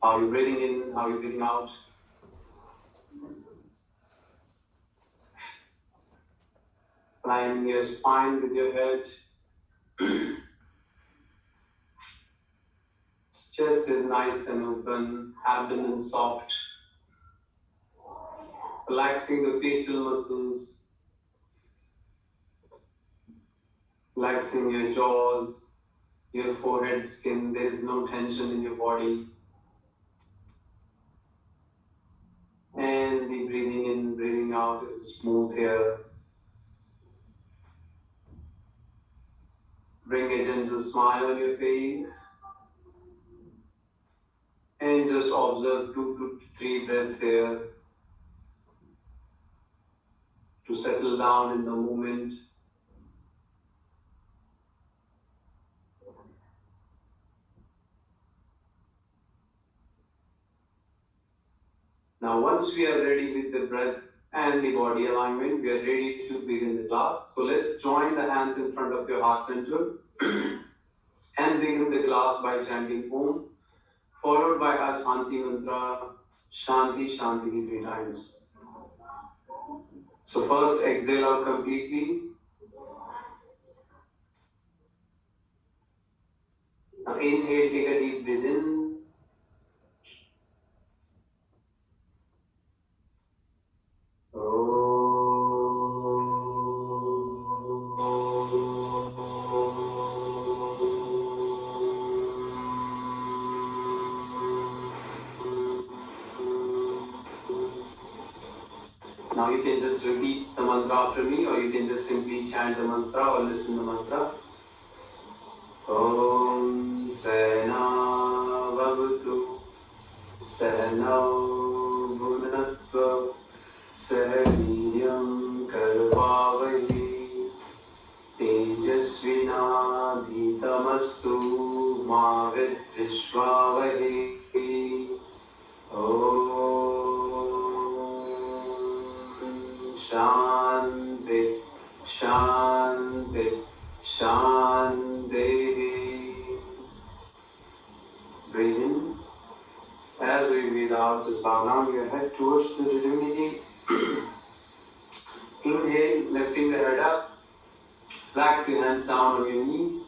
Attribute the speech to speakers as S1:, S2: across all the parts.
S1: How you're breathing in, how you're breathing out. Aligning your spine with your head. Chest is nice and open, abdomen soft. Relaxing the facial muscles. Relaxing your jaws, your forehead skin. There is no tension in your body. And the breathing in, breathing out is smooth here. Bring a gentle smile on your face. And just observe 2 to 3 breaths here to settle down in the moment. Now, once we are ready with the breath and the body alignment, we are ready to begin the class. So let's join the hands in front of your heart center and begin the class by chanting Om, followed by our Shanti mantra, Shanti, Shanti 3 times. So first exhale out completely. Now inhale, take a deep breath in. Now you can just repeat the mantra after me, or you can just simply chant the mantra or listen the mantra. Om Sena Bhavatu Sena Bhunatva Saviryam Karvavahi Tejasvina Dhitamastu Ma Vidvishvavahi. Om Shanti Shanti Shanti. Breathe in. As we breathe out, just bow down your head towards the divinity. Inhale, lifting the head up. Relax your hands down on your knees.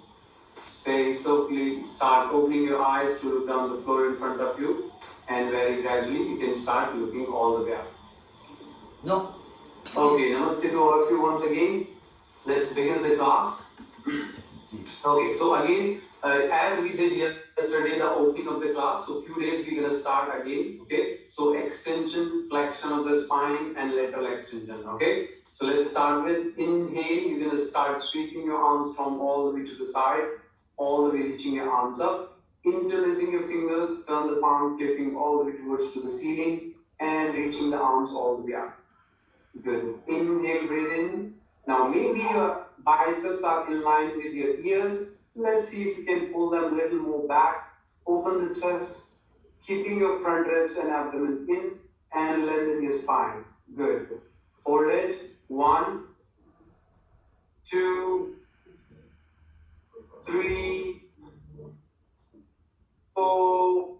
S1: Very softly start opening your eyes to look down the floor in front of you. And very gradually you can start looking all the way up.
S2: No.
S1: Okay, namaste to all of you once again. Let's begin the class. Okay, so again, as we did yesterday, the opening of the class, so few days we're gonna start again. Okay, so extension, flexion of the spine, and lateral extension. Okay, so let's start with inhale. You're gonna start sweeping your arms from all the way to the side, all the way reaching your arms up, interlacing your fingers, turn the palm, taking all the way towards to the ceiling, and reaching the arms all the way up. Good. Inhale, breathe in. Now maybe your biceps are in line with your ears. Let's see if you can pull them a little more back. Open the chest, keeping your front ribs and abdomen in, and lengthen your spine. Good. Hold it. 1, 2, 3, 4,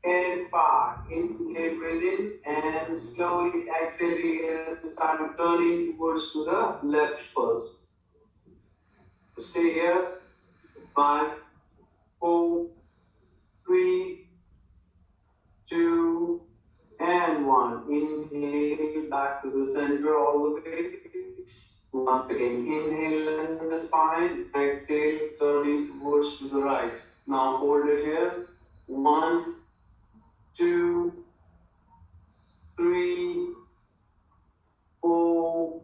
S1: and 5. Inhale, breathe in, and slowly exhale, start turning towards to the left first. Stay here. 5, 4, 3, 2, and 1. Inhale back to the center all the way. Once again, inhale in the spine. Exhale, turning towards to the right. Now hold it here. 1, 2, 3, 4,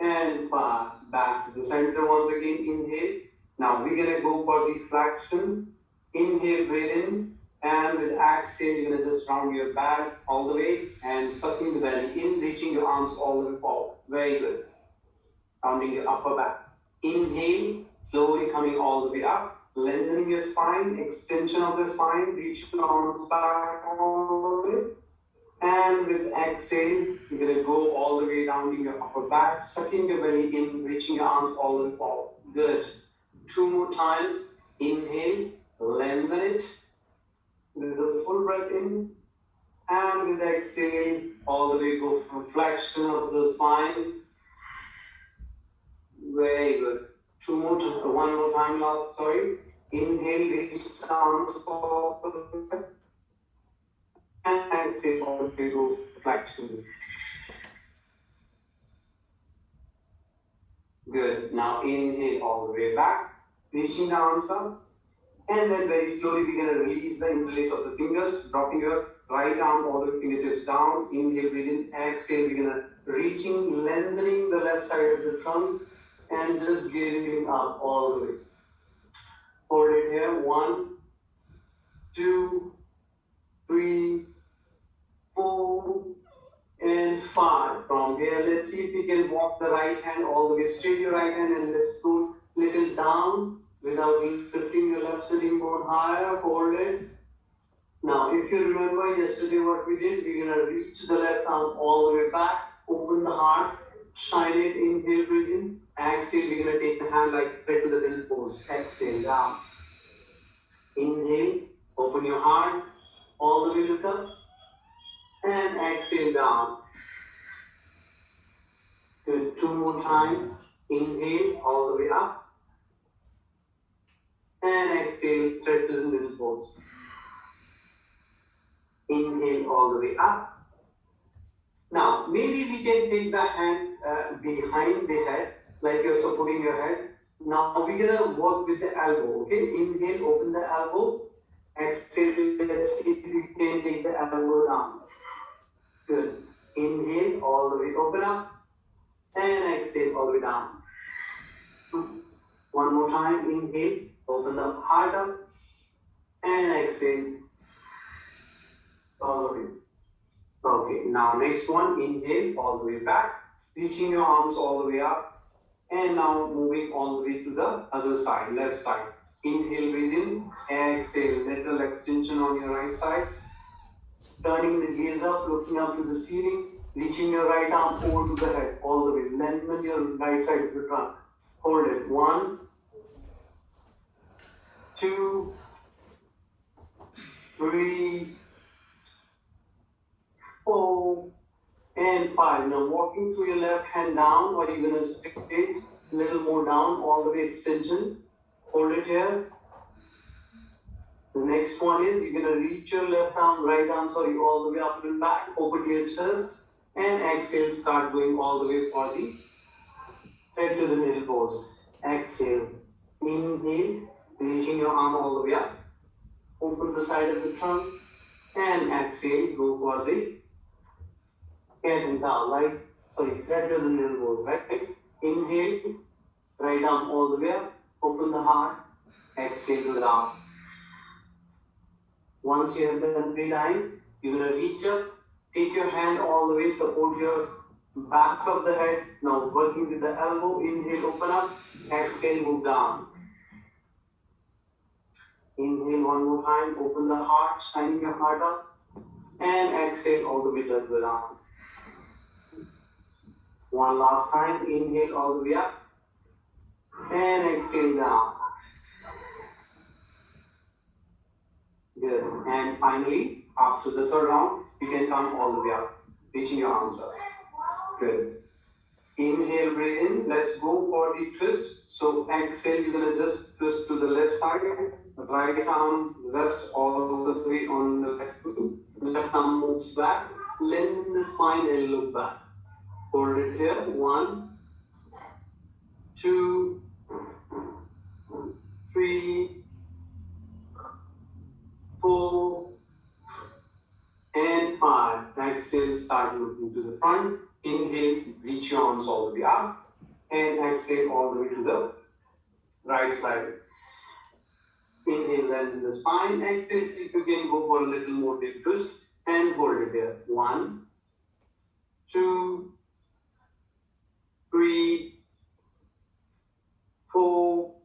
S1: and 5. Back to the center once again. Inhale. Now we're gonna go for the flexion. Inhale, breathe in, and with exhale, you're gonna just round your back all the way and sucking the belly in, reaching your arms all the way forward. Very good. Rounding your upper back. Inhale, slowly coming all the way up, lengthening your spine, extension of the spine, reach your arms back all the way. And with exhale, you're going to go all the way down in your upper back, sucking your belly in, reaching your arms all the way forward. Good. 2 more times. Inhale, lengthen it. full breath in. And with exhale, all the way go from flexion of the spine. Very good. One more time, sorry. Inhale, reach the arms forward. And exhale, all the way go flexion. Good. Now inhale all the way back, reaching the arms up. And then very slowly we're going to release the interlace of the fingers, dropping your right arm all the fingertips down. Inhale, breathe in. Exhale, we're going to reaching, lengthening the left side of the trunk and just gazing up all the way. Hold it here. 1, 2, 3, 4, and 5. From here, let's see if we can walk the right hand all the way straight your right hand and let's go little down without lifting your left sitting bone higher. Hold it. Now, if you remember yesterday what we did, we're going to reach the left arm all the way back, open the heart, shine it, inhale, breathe in. Exhale, we're going to take the hand like thread to the middle pose. Exhale, down. Inhale, open your heart, all the way lift up. And exhale, down. Good. 2 more times. Inhale, all the way up. And exhale, thread to the middle pose. Inhale all the way up. Now, maybe we can take the hand behind the head, like you're supporting your head. Now, we're going to work with the elbow, okay? Inhale, open the elbow. Exhale, let's see if we can take the elbow down. Good. Inhale, all the way open up. And exhale, all the way down. 1 more time. Inhale, open the heart up. And exhale. All the way. Okay, now next one, inhale all the way back, reaching your arms all the way up, and now moving all the way to the other side, left side. Inhale, breathe in, exhale, little extension on your right side, turning the gaze up, looking up to the ceiling, reaching your right arm over to the head, all the way, lengthen your right side of the trunk. Hold it, 1, 2, 3, 4, and 5. Now walking through your left hand down, or you're going to stick it a little more down, all the way extension. Hold it here. The next one is you're going to reach your left arm, right arm, all the way up and back, open your chest, and exhale, start going all the way for the head to the middle pose. Exhale, inhale, reaching your arm all the way up, open the side of the trunk, and exhale, go for the head and down, thread to the middle pose, right? Inhale, right arm all the way up, open the heart, exhale to down. Once you have done 3 lines, you're going to reach up, take your hand all the way, support your back of the head. Now working with the elbow, inhale, open up, exhale, move down. Inhale 1 more time, open the heart, shining your heart up, and exhale all the way to the down. 1 last time, inhale all the way up, and exhale down. Good. And finally, after the 3rd round, you can come all the way up, reaching your arms up. Good. Inhale, breathe in. Let's go for the twist. So exhale, you're going to just twist to the left side. Right arm rest all the way on the left foot. Left arm moves back. Lengthen the spine and look back. Hold it here. 1, 2, 3, 4, and 5. Exhale, start looking to the front. Inhale, reach your arms all the way up. And exhale all the way to the right side. Inhale, lengthen the spine. Exhale, see if you can go for a little more deep twist. And hold it there. 1, 2, 3, 4,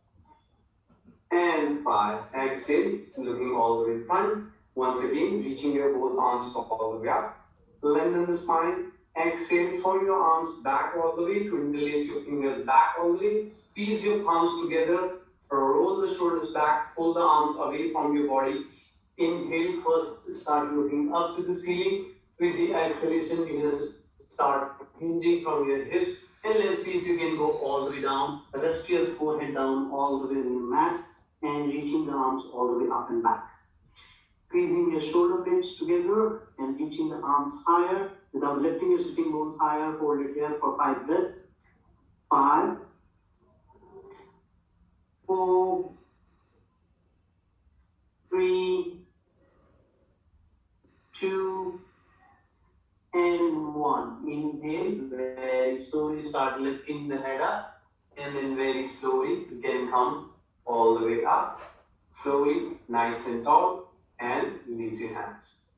S1: and 5. Exhale, looking all the way front. Once again, reaching your both arms all the way up. Lengthen the spine. Exhale, throw your arms back all the way to interlace your fingers back all the way. Squeeze your palms together. Roll the shoulders back. Pull the arms away from your body. Inhale, first start looking up to the ceiling. With the exhalation, you're gonna start hinging from your hips. And let's see if you can go all the way down. Rest your forehead down all the way on your mat and reaching the arms all the way up and back. Squeezing your shoulder blades together and reaching the arms higher without lifting your sitting bones higher. Hold it here for 5 breaths. 5, 4, 3, 2, and 1. Inhale, very slowly start lifting the head up, and then very slowly you can come all the way up. Slowly, nice and tall, and release your hands.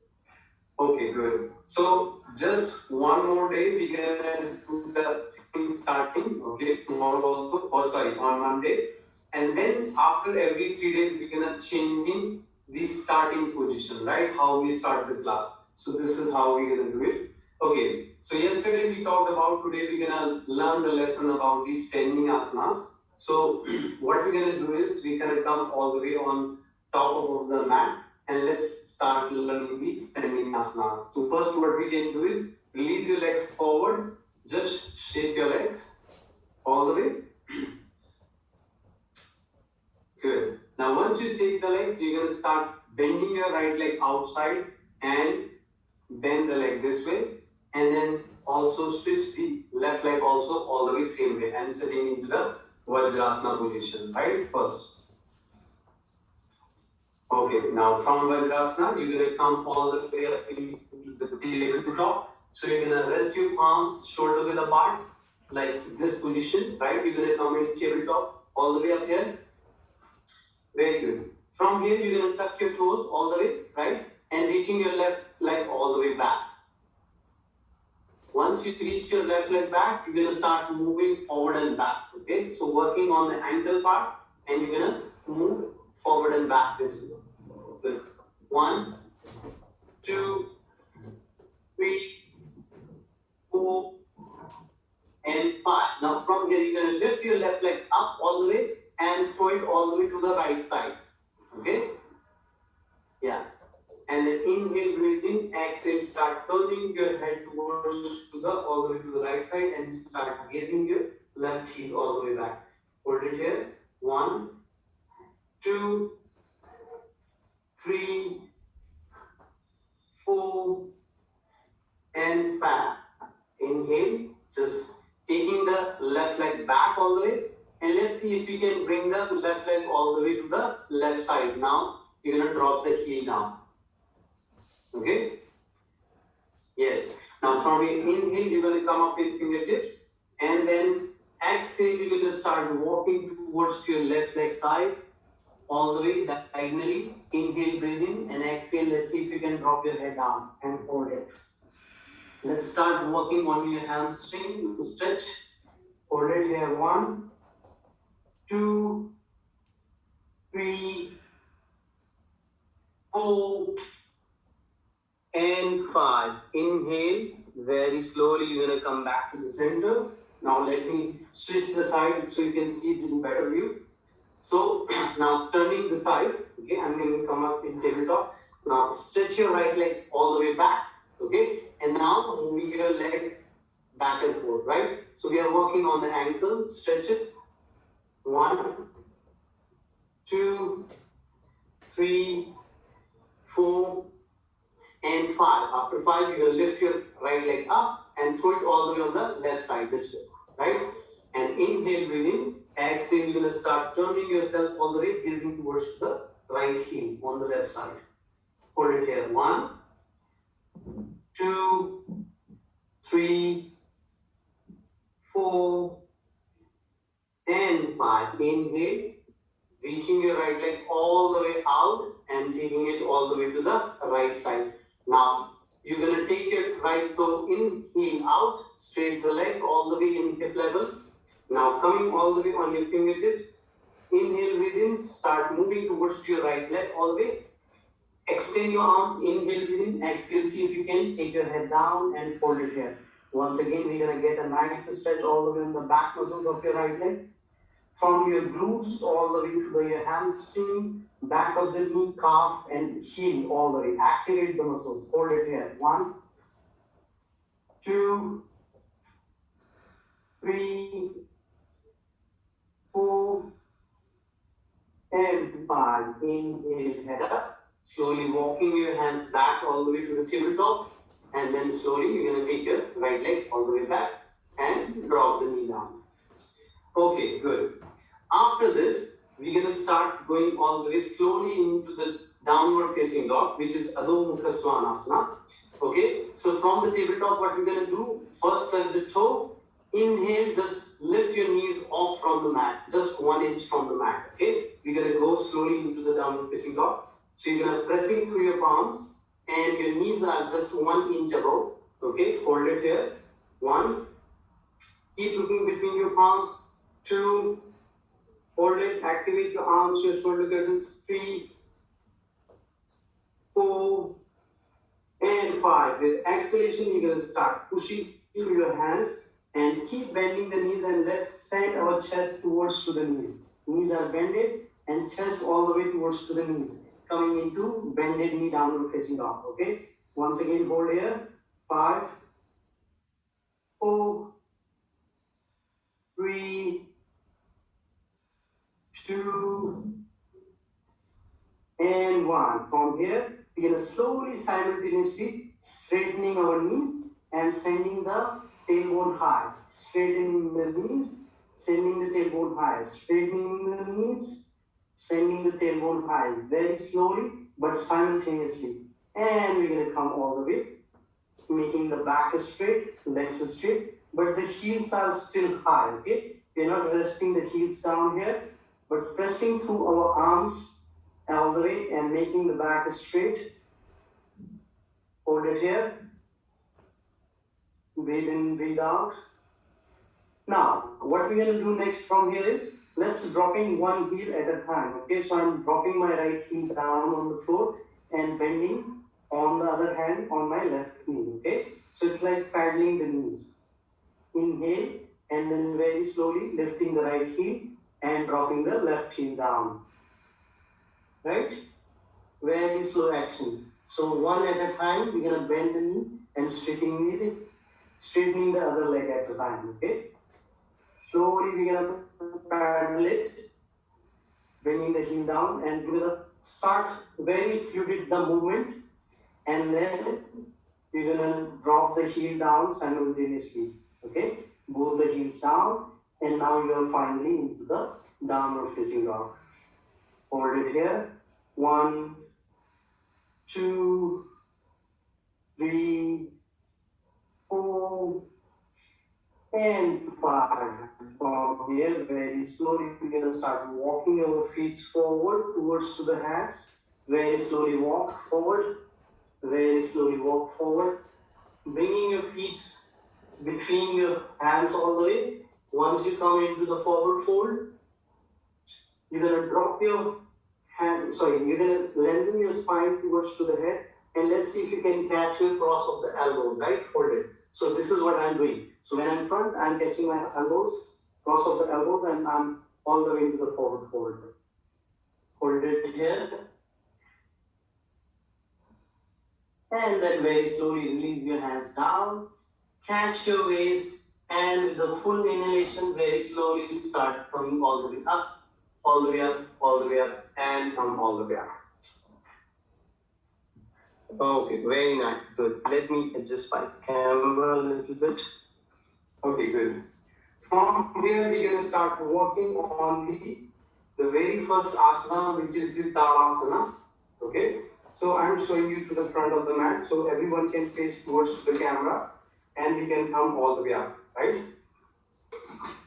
S1: Okay, good. So just one more day, we're gonna do the same starting. Okay, tomorrow also, or sorry, on Monday. And then after every 3 days, we're gonna changing the starting position, right? How we start the class. So this is how we're gonna do it. Okay, so yesterday we talked about, today we're gonna learn the lesson about these standing asanas. So what we're gonna do is we're gonna come all the way on top of the mat and let's start learning the standing asanas. So first what we can do is release your legs forward, just shake your legs all the way. Good. Now once you shake the legs, you're gonna start bending your right leg outside and bend the leg this way, and then also switch the left leg also all the way same way and sitting into the Vajrasana position, right? First. Okay, now from Vajrasana, you're gonna come all the way up into the tabletop. So you're gonna rest your palms shoulder width apart, like this position, right? You're gonna come in tabletop all the way up here. Very good. From here, you're gonna tuck your toes all the way, right? And reaching your left leg all the way back. Once you reach your left leg back, you're gonna start moving forward and back. Okay, so working on the ankle part, and you're gonna move forward and back this way. Good. 1, 2, 3, 4, and 5. Now from here, you're gonna lift your left leg up all the way and throw it all the way to the right side. Okay? Yeah. And then inhale, breathe in, exhale, start turning your head towards to the all the way to the right side and start gazing your left heel all the way back. Hold it here. 1, 2, 3, 4, and 5. Inhale, just taking the left leg back all the way. And let's see if we can bring the left leg all the way to the left side. Now, you're going to drop the heel down. Okay? Yes. Now, from your inhale, you're going to come up with fingertips. And then exhale, you're going to start walking towards your left leg side. All the way diagonally. Inhale, breathe in. And exhale, let's see if you can drop your head down and hold it. Let's start working on your hamstring. Stretch. Hold it here. 1, 2, 3, 4, and 5. Inhale, very slowly you're going to come back to the center. Now let me switch the side so you can see it in better view. So now turning the side, okay, I'm going to come up in tabletop. Now stretch your right leg all the way back, okay, and now moving your leg back and forth, right? So we are working on the ankle, stretch it. 1, 2, 3, 4, and 5. After 5, you're going to lift your right leg up and throw it all the way on the left side this way, right? And inhale, breathe in. Exhale, you're going to start turning yourself all the way, gazing towards the right heel on the left side. Hold it here. 1, 2, 3, 4, and 5. Inhale, reaching your right leg all the way out and taking it all the way to the right side. Now, you're going to take your right toe in, heel out, straight the leg all the way in hip level. Now, coming all the way on your fingertips, inhale, breathe in, start moving towards your right leg all the way. Extend your arms, inhale, breathe in, exhale, see if you can take your head down and hold it here. Once again, we're going to get a nice stretch all the way on the back muscles of your right leg. from your glutes all the way to your hamstring, back of the knee, calf, and heel all the way. Activate the muscles. Hold it here. 1, 2, 3, 4, and 5. Inhale, head up. Slowly walking your hands back all the way to the tabletop. And then slowly you're going to take your right leg all the way back and drop the knee down. Okay, good. After this, we're going to start going all the way slowly into the downward facing dog, which is Adho Mukha Svanasana. Okay, so from the tabletop, what we're going to do, first at the toe, inhale, just lift your knees off from the mat, just 1 inch from the mat. Okay, we're going to go slowly into the downward facing dog. So you're going to pressing through your palms and your knees are just 1 inch above. Okay, hold it here. 1, keep looking between your palms. 2, hold it, activate your arms, your shoulder girdles. 3, 4, and 5. With exhalation, you're going to start pushing through your hands and keep bending the knees, and let's send our chest towards to the knees. Knees are bended and chest all the way towards to the knees. Coming into bended knee downward facing dog. Okay. Once again, hold here. 5, 4, 3, 2, and 1. From here, we're going to slowly, simultaneously straightening our knees and sending the tailbone high. Straightening the knees, sending the tailbone high. Straightening the knees, sending the tailbone high. Very slowly, but simultaneously. And we're going to come all the way, making the back straight, legs straight, but the heels are still high. Okay, we're not resting the heels down here, but pressing through our arms all the way and making the back straight. Hold it here. Breathe in, breathe out. Now, what we're going to do next from here is, let's dropping one heel at a time. Okay, so I'm dropping my right heel down on the floor and bending on the other hand on my left knee. Okay, so it's like paddling the knees. Inhale and then very slowly lifting the right heel and dropping the left heel down. Right? Very slow action. So one at a time, we're going to bend the knee and straightening the other leg at a time. Okay? Slowly we're going to paddle it, bringing the heel down, and we're going to start very fluid the movement, and then we're going to drop the heel down simultaneously. Okay? Both the heels down, and now you're finally into the downward facing dog. Hold it here. 1, 2, 3, 4, and 5. From here, very slowly, we're going to start walking our feet forward towards to the hands. Very slowly walk forward. Very slowly walk forward. Bringing your feet between your hands all the way. Once you come into the forward fold, you're going to drop your you're going to lengthen your spine towards to the head, and let's see if you can catch your cross of the elbows, right? Hold it. So this is what I'm doing. So when I'm front, I'm catching my elbows, cross of the elbows, and I'm all the way into the forward fold. Hold it here. And then very slowly release your hands down. Catch your waist, and with the full inhalation, very slowly start coming all the way up, all the way up, all the way up, and come all the way up. Okay, very nice, good. Let me adjust my camera a little bit. Okay, good. From here, we're going to start working on the very first asana, which is the Tadasana. Okay, so I'm showing you to the front of the mat, so everyone can face towards the camera, and we can come all the way up, right?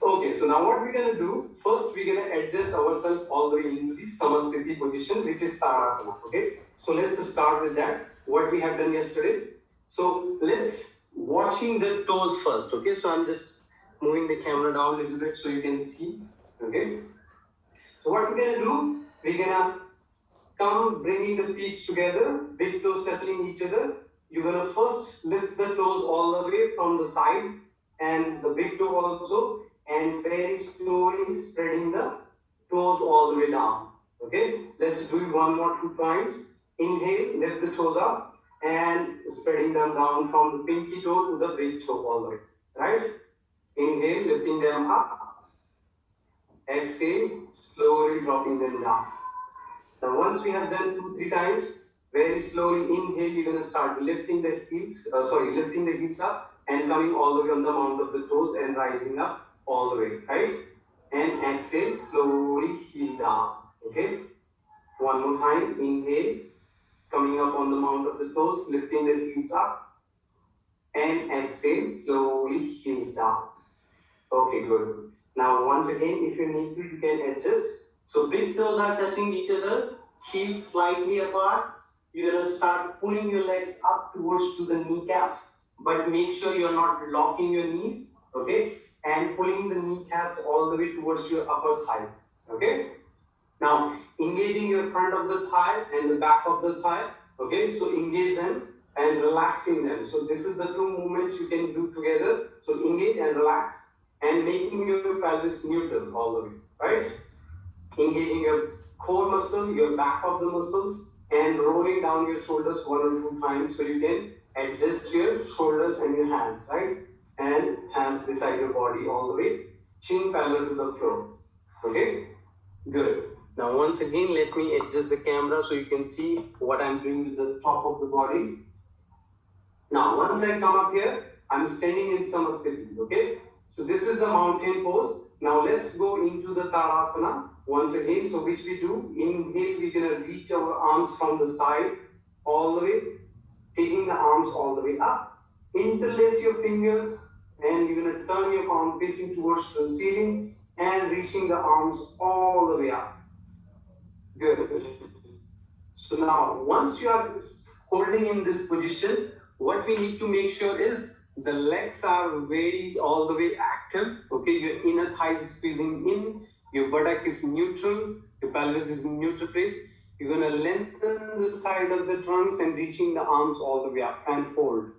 S1: Okay, so now what we're going to do, first we're going to adjust ourselves all the way into the Samasthiti position, which is Tadasana. Okay, so let's start with that, what we have done yesterday. So let's watching the toes first. Okay, so I'm just moving the camera down a little bit so you can see. Okay, so what we're going to do, we're going to come bringing the feet together, big toes touching each other. You're going to first lift the toes all the way from the side and the big toe also, and very slowly spreading the toes all the way down. Okay, let's do it one more 2 times. Inhale, lift the toes up and spreading them down from the pinky toe to the big toe all the way. Right? Inhale, lifting them up. Exhale, slowly dropping them down. Now, once we have done 2-3 times, very slowly inhale, you're going to start lifting the heels, lifting the heels up and coming all the way on the mount of the toes and rising up all the way, right? And exhale, slowly heel down, okay? One more time, inhale, coming up on the mount of the toes, lifting the heels up and exhale, slowly heels down. Okay, good. Now, once again, if you need to, you can adjust. So, big toes are touching each other, heels slightly apart. You're going to start pulling your legs up towards to the kneecaps, but make sure you're not locking your knees, okay? And pulling the kneecaps all the way towards your upper thighs, okay? Now, engaging your front of the thigh and the back of the thigh, okay? So, engage them and relaxing them. So, this is the 2 movements you can do together. So, engage and relax and making your pelvis neutral all the way, right? Engaging your core muscle, your back of the muscles, and rolling down your shoulders 1 or 2 times so you can adjust your shoulders and your hands, right? And hands beside your body all the way, chin parallel to the floor. Okay? Good. Now, once again, let me adjust the camera so you can see what I'm doing with the top of the body. Now, once I come up here, I'm standing in Samasthiti, okay? So, this is the mountain pose. Now, let's go into the Tadasana once again. So, which we do, inhale, we're going to reach our arms from the side all the way, taking the arms all the way up. Interlace your fingers and you're going to turn your palm facing towards the ceiling and reaching the arms all the way up. Good. So now, once you are holding in this position, what we need to make sure is the legs are very all the way active. Okay, your inner thighs is squeezing in, your buttock is neutral, your pelvis is in neutral place. You're going to lengthen the side of the trunks and reaching the arms all the way up and hold.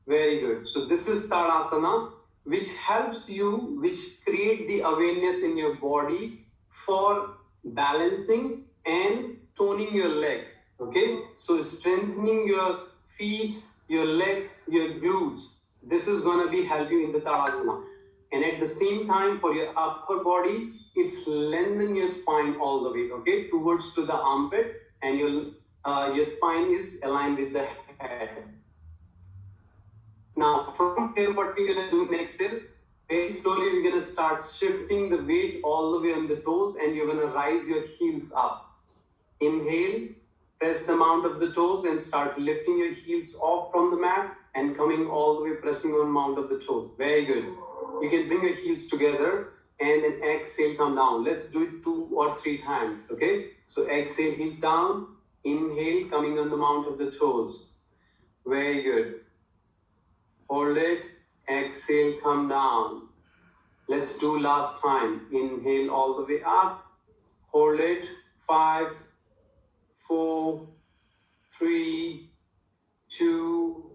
S1: Very good. So this is Tadasana, which helps you, which create the awareness in your body for balancing and toning your legs. Okay, so strengthening your feet, your legs, your glutes. This is going to be help you in the Tadasana. And at the same time, for your upper body, it's lengthen your spine all the way, okay, towards to the armpit, and your spine is aligned with the head. Now, from here, what we're going to do next is, very slowly, we're going to start shifting the weight all the way on the toes, and you're going to rise your heels up. Inhale, press the mount of the toes and start lifting your heels off from the mat and coming all the way, pressing on mount of the toes. Very good. You can bring your heels together and then exhale, come down. Let's do it 2 or 3 times, okay? So exhale, heels down. Inhale, coming on the mount of the toes. Very good. Hold it. Exhale, come down. Let's do last time. Inhale all the way up. Hold it. 5, 4, 3, 2,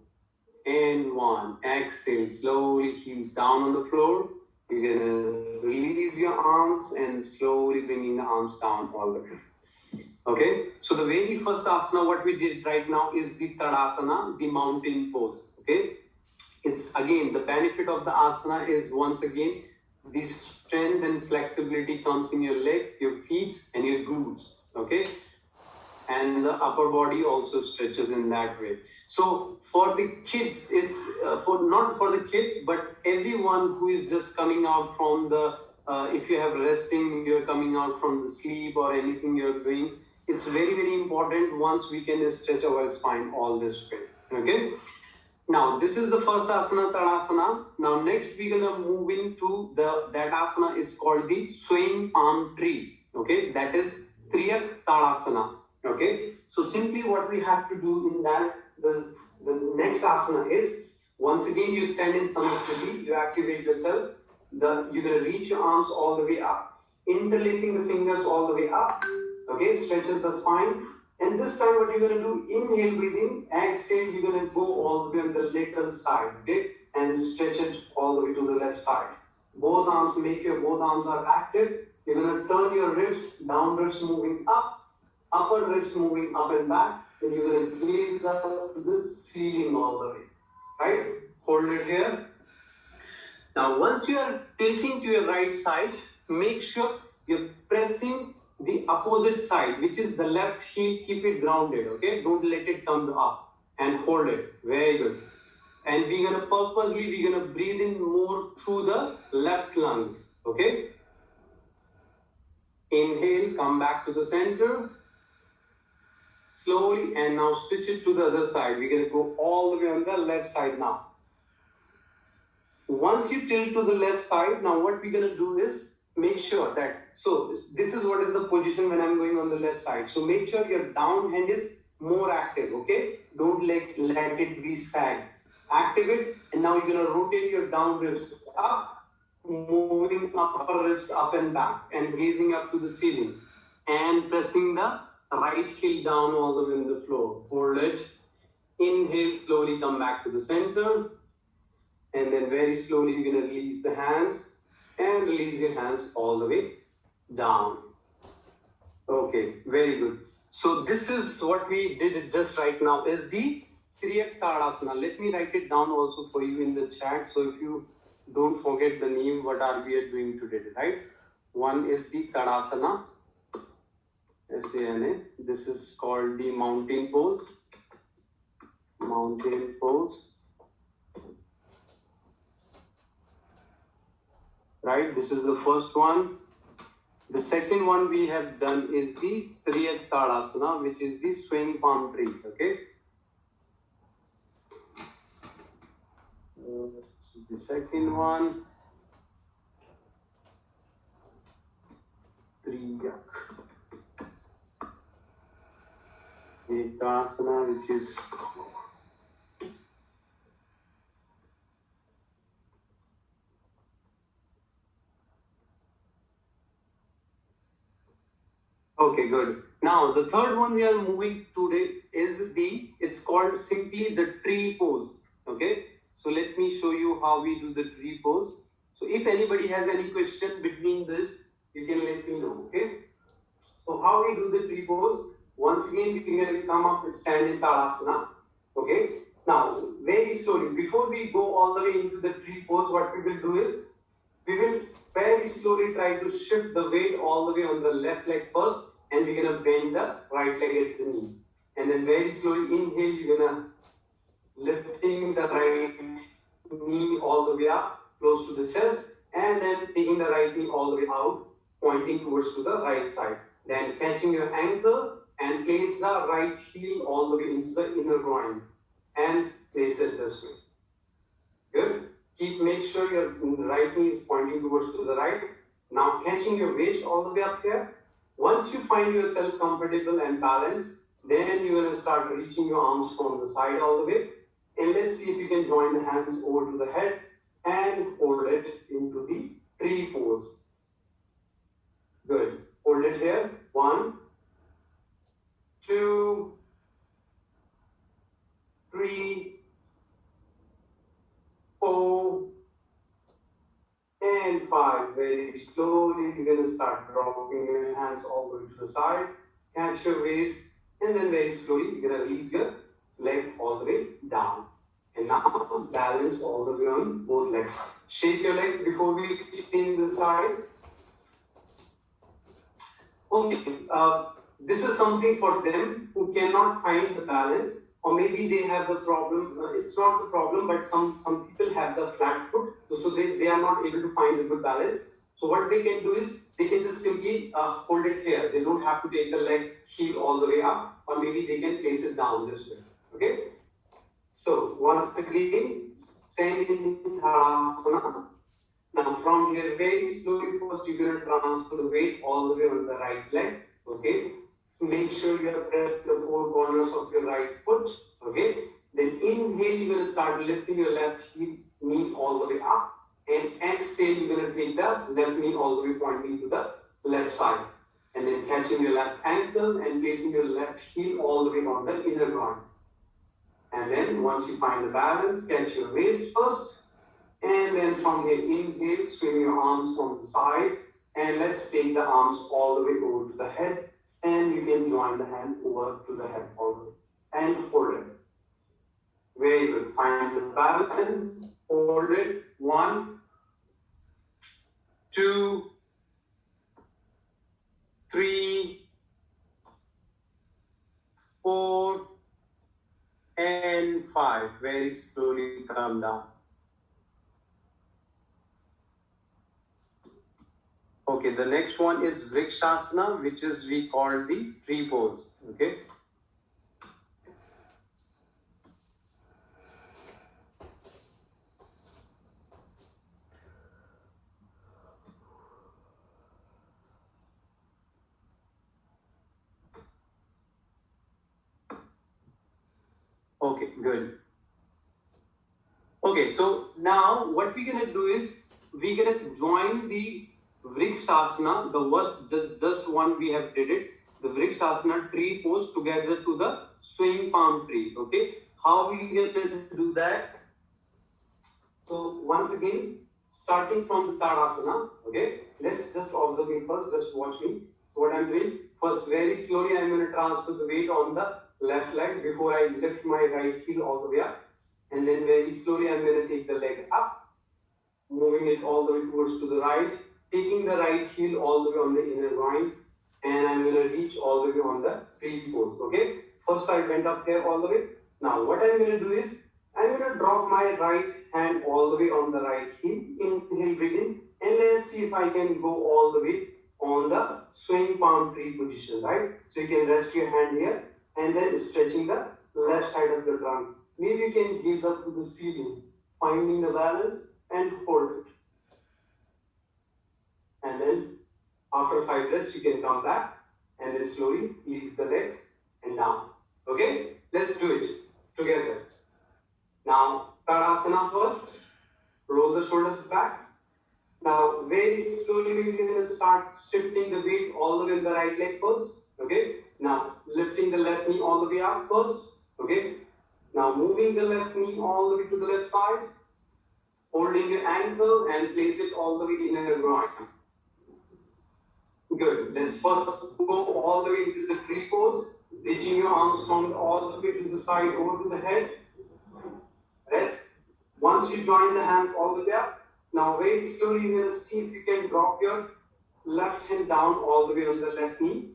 S1: and 1. Exhale, slowly heels down on the floor. You're going to release your arms and slowly bringing the arms down all the way. Okay, so the very first asana what we did right now is the Tadasana, the mountain pose. Okay, it's again the benefit of the asana is once again the strength and flexibility comes in your legs, your feet, and your glutes. Okay, and the upper body also stretches in that way. So for the kids, it's not for the kids, but everyone who is just coming out from the, if you have resting, you're coming out from the sleep or anything you're doing, it's very, very important once we can stretch our spine all this way. Okay. Now, this is the first asana, Tadasana. Now, next we're going to move into that asana is called the swaying palm tree. Okay. That is Triyak Tadasana. Okay, so simply what we have to do in that, the next asana is, once again you stand in Samasthiti, you activate yourself, you're going to reach your arms all the way up, interlacing the fingers all the way up, okay, stretches the spine, and this time what you're going to do, inhale, breathing, exhale, you're going to go all the way on the lateral side, okay, and stretch it all the way to the left side. both arms, make your both arms are active. You're going to turn your ribs, down ribs moving up, upper ribs moving up and back. Then you're going to gaze up to the ceiling all the way. Right? Hold it here. Now, once you are tilting to your right side, make sure you're pressing the opposite side, which is the left heel. Keep it grounded, okay? Don't let it come up and hold it. Very good. And we're gonna breathe in more through the left lungs, okay? Inhale, come back to the center. Slowly, and now switch it to the other side. We're gonna go all the way on the left side now. Once you tilt to the left side, now what we're going to do is make sure that, so this is what is the position when I'm going on the left side. So make sure your down hand is more active, okay? Don't let it be sag. Active it, and now you're going to rotate your down ribs up, moving upper ribs up and back, and gazing up to the ceiling. And pressing the right heel down all the way on the floor. Hold it. Inhale, slowly come back to the center. And then very slowly you're going to release the hands and release your hands all the way down. Okay, very good. So this is what we did just right now is the Practica. Let me write it down also for you in the chat. So if you don't forget the name, what are we doing today, right? One is the Tadasana. S-A-N-A. This is called the mountain pose. Mountain pose. Right, this is the first one. The second one we have done is the Practica, which is the swing palm tree. Okay. The second one, Practica, which is okay, good. Now, the third one we are moving today is it's called simply the tree pose. Okay. So let me show you how we do the tree pose. So if anybody has any question between this, you can let me know. Okay. So how we do the tree pose? Once again, we can come up and stand in Tadasana. Okay. Now, very slowly, before we go all the way into the tree pose, what we will do is, we will very slowly try to shift the weight all the way on the left leg first, and we're going to bend the right leg at the knee. And then very slowly inhale, you're going to lifting the right knee all the way up, close to the chest, and then taking the right knee all the way out, pointing towards to the right side. Then catching your ankle and place the right heel all the way into the inner groin and place it this way. Good. Make sure your right knee is pointing towards to the right. Now catching your waist all the way up here. Once you find yourself comfortable and balanced, then you're going to start reaching your arms from the side all the way. And let's see if you can join the hands over to the head and hold it into the tree pose. Good. Hold it here. 1, 2, 3, 4, and 5. Very slowly, you're going to start dropping your hands all the way to the side. Catch your waist, and then very slowly, you're going to release your leg all the way down. And now, balance all the way on both legs. Shake your legs before we change the side. Okay, this is something for them who cannot find the balance, or maybe they have the problem. It's not the problem, but some people have the flat foot, so they are not able to find a good balance. So what they can do is they can just simply hold it here. They don't have to take the leg heel all the way up, or maybe they can place it down this way. Okay. So once again, stand in Tadasana. Now from here, very slowly first you're going to transfer the weight all the way on the right leg. Okay. Make sure you have pressed the 4 corners of your right foot. Okay. Then inhale, you're going to start lifting your left knee all the way up. And exhale, you're going to take the left knee all the way pointing to the left side. And then catching your left ankle and placing your left heel all the way on the inner groin. And then once you find the balance, catch your waist first. And then from here, inhale, swing your arms from the side. And let's take the arms all the way over to the head. And you can join the hand over to the head all the way. And hold it. Very good. Find the balance. Hold it. 1, 2, 3, 4, and 5. Very slowly come down. Okay, the next one is Vrikshasana, which is we call the tree pose. Okay. Okay, good. Okay, so now what we're gonna do is we're gonna join the Vrikshasana, the first just one we have did it, the Vrikshasana tree pose together to the swing palm tree. Okay, how we gonna do that? So once again, starting from the Tadasana. Okay, let's just observe me first. Just watch me. So what I'm doing first, very slowly, I'm gonna transfer the weight on the left leg before I lift my right heel all the way up. And then very slowly I'm going to take the leg up, moving it all the way towards to the right, taking the right heel all the way on the inner groin, and I'm going to reach all the way on the tree pose. Okay, first I went up here all the way. Now what I'm going to do is I'm going to drop my right hand all the way on the right heel, inhale, breathe in, and let's see if I can go all the way on the swing palm tree position, right? So you can rest your hand here and then stretching the left side of the trunk. Maybe you can gaze up to the ceiling, finding the balance and hold it. And then after 5 breaths, you can come back and then slowly release the legs and down. Okay? Let's do it together. Now, Tadasana first. Roll the shoulders back. Now, very slowly we're going to start shifting the weight all the way in the right leg first. Okay? Now, lifting the left knee all the way up first. Okay? Now moving the left knee all the way to the left side, holding your ankle and place it all the way in your groin. Good. Let's first go all the way into the tree pose, reaching your arms from all the way to the side over to the head. Rest. Once you join the hands all the way up, now very slowly you're going to see if you can drop your left hand down all the way on the left knee.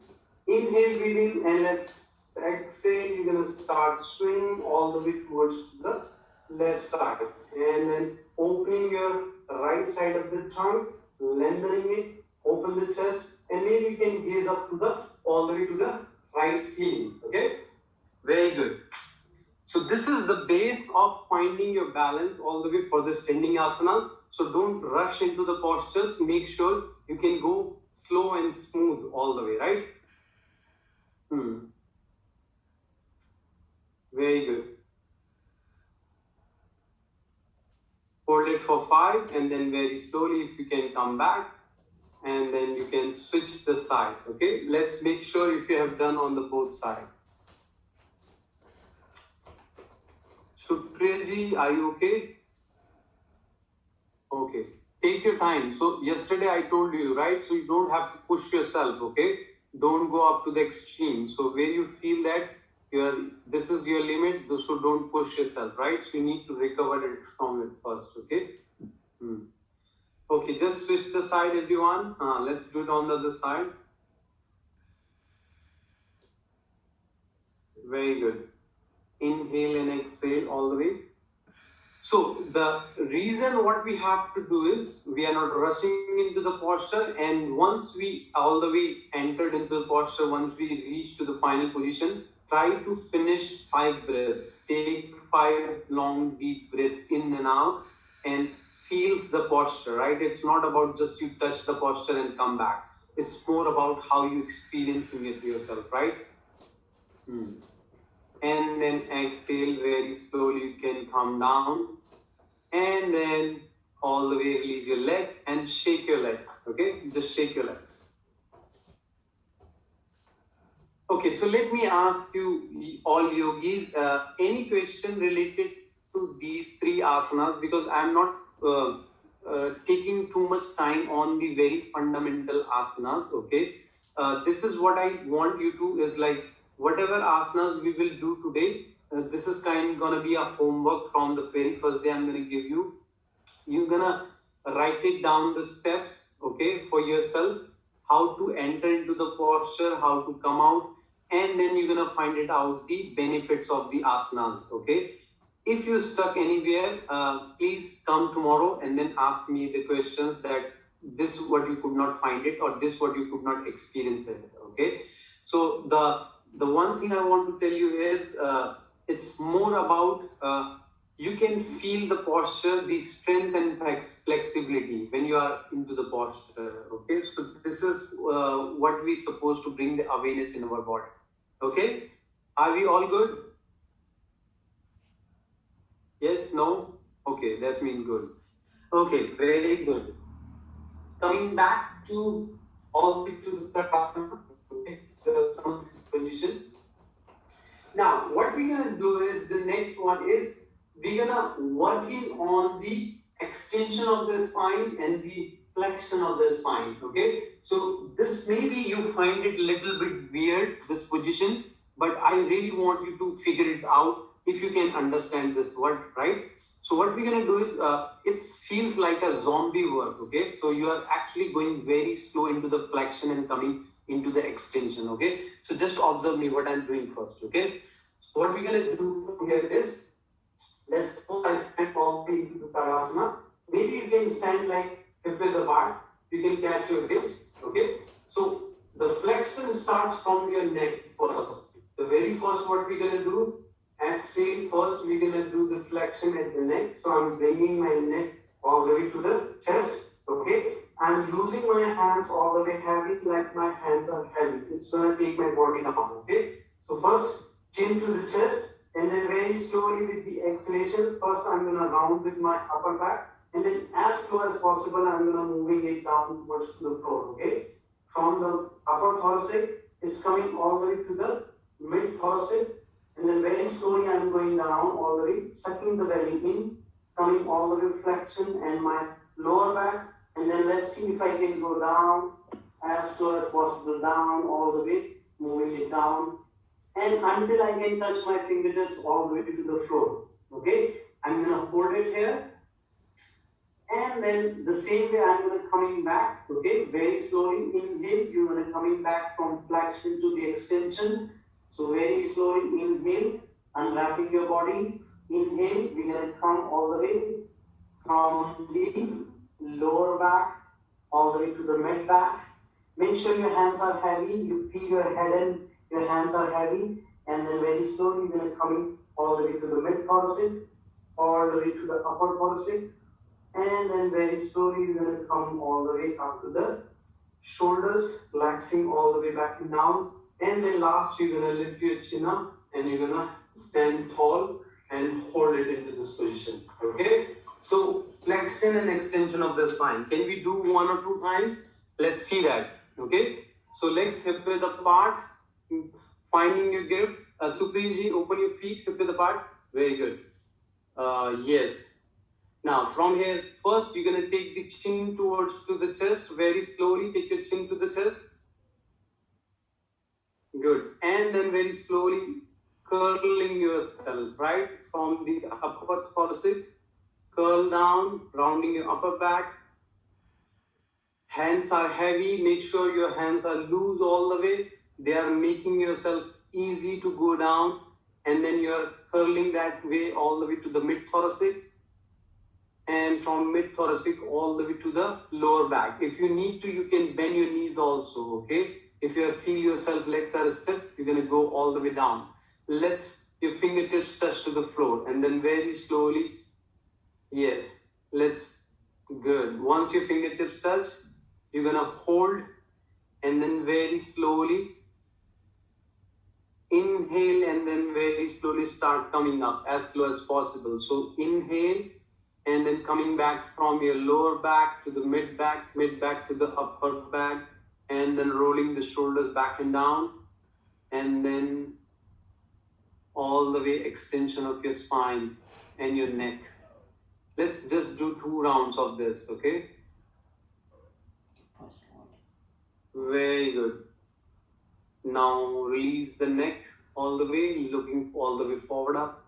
S1: Inhale, breathe in, and let's exhale. You're going to start swinging all the way towards the left side. And then opening your right side of the trunk, lengthening it, open the chest, and maybe you can gaze up to the all the way to the right ceiling. Okay? Very good. So this is the base of finding your balance all the way for the standing asanas. So don't rush into the postures. Make sure you can go slow and smooth all the way, right? Very good. Hold it for 5 and then very slowly if you can come back and then you can switch the side. Okay, let's make sure if you have done on the both sides. Supriyaji, are you okay? Okay, take your time. So yesterday I told you, right? So you don't have to push yourself, okay? Don't go up to the extreme. So where you feel that this is your limit, so don't push yourself, right? So you need to recover it from it first, okay? Okay, just switch the side, everyone. Let's do it on the other side. Very good. Inhale and exhale all the way. So the reason what we have to do is we are not rushing into the posture, and once we all the way entered into the posture, once we reach to the final position, try to finish 5 breaths. Take 5 long deep breaths in and out and feels the posture, right? It's not about just you touch the posture and come back. It's more about how you experiencing it yourself, right? And then exhale very slowly, you can come down and then all the way release your leg and shake your legs. Okay, just shake your legs. Okay, so let me ask you all yogis any question related to these 3 asanas, because I'm not taking too much time on the very fundamental asanas. Okay, this is what I want you to is like whatever asanas we will do today. This is gonna be a homework from the very first day. I'm gonna give you. You're gonna write it down the steps, okay, for yourself, how to enter into the posture, how to come out, and then you're gonna find it out the benefits of the asanas, okay. If you're stuck anywhere, please come tomorrow and then ask me the questions that this what you could not find it or this what you could not experience it, okay. So the one thing I want to tell you is it's more about you can feel the posture, the strength and flexibility when you are into the posture. Okay, so this is what we supposed to bring the awareness in our body. Okay, are we all good? Yes, no? Okay, that's mean good. Okay, very good. Coming back to all the to the asana, okay, some position. Now, what we're gonna do is the next one is we're gonna working on the extension of the spine and the flexion of the spine. Okay, so this maybe you find it a little bit weird, this position, but I really want you to figure it out if you can understand this word, right? So what we're gonna do is it feels like a zombie work. Okay, so you are actually going very slow into the flexion and coming into the extension. Okay, so just observe me what I'm doing first. Okay, so what we're gonna do from here is let's suppose I stand properly into the Tadasana. Maybe you can stand like hip width apart. You can catch your hips. Okay, so the flexion starts from your neck first. The very first what we're gonna do, exhale first. We're gonna do the flexion at the neck. So I'm bringing my neck all the way to the chest. Okay, I'm using my hands all the way heavy, like my hands are heavy. It's gonna take my body down. Okay, so first chin to the chest, and then very slowly with the exhalation, first I'm gonna round with my upper back, and then as slow as possible, I'm gonna moving it down towards to the floor. Okay, from the upper thoracic, it's coming all the way to the mid thoracic, and then very slowly I'm going down all the way, sucking the belly in, coming all the way flexion and my lower back. And then let's see if I can go down as slow as possible, down all the way, moving it down. And until I can touch my fingertips all the way to the floor. Okay, I'm gonna hold it here. And then the same way I'm gonna coming back. Okay, very slowly inhale, you're gonna coming back from flexion to the extension. So very slowly inhale, unwrapping your body. Inhale, we're gonna come all the way from the lower back all the way to the mid back. Make sure your hands are heavy. You feel your head and your hands are heavy. And then very slowly you're gonna coming all the way to the mid thoracic, all the way to the upper thoracic, and then very slowly you're gonna come all the way up to the shoulders, relaxing all the way back and down. And then last you're gonna lift your chin up and you're gonna stand tall and hold it into this position. Okay? So flexion and extension of the spine. Can we do one or two times? Let's see that. Okay? So legs hip width apart, finding your grip. Supriji, open your feet hip width apart. Very good. Yes. Now from here, first you're gonna take the chin towards to the chest. Very slowly take your chin to the chest. Good. And then very slowly curling yourself, right? From the upper thoracic, curl down, rounding your upper back. Hands are heavy. Make sure your hands are loose all the way. They are making yourself easy to go down. And then you're curling that way all the way to the mid-thoracic. And from mid-thoracic all the way to the lower back. If you need to, you can bend your knees also, okay? If you feel yourself legs are stiff, you're going to go all the way down. Your fingertips touch to the floor. And then very slowly, yes, good. Once your fingertips touch, you're going to hold. And then very slowly, inhale and then very slowly start coming up as slow as possible. So inhale and then coming back from your lower back to the mid back to the upper back, and then rolling the shoulders back and down, and then all the way extension of your spine and your neck. Let's just do 2 rounds of this, okay? Very good. Now release the neck all the way, looking all the way forward up,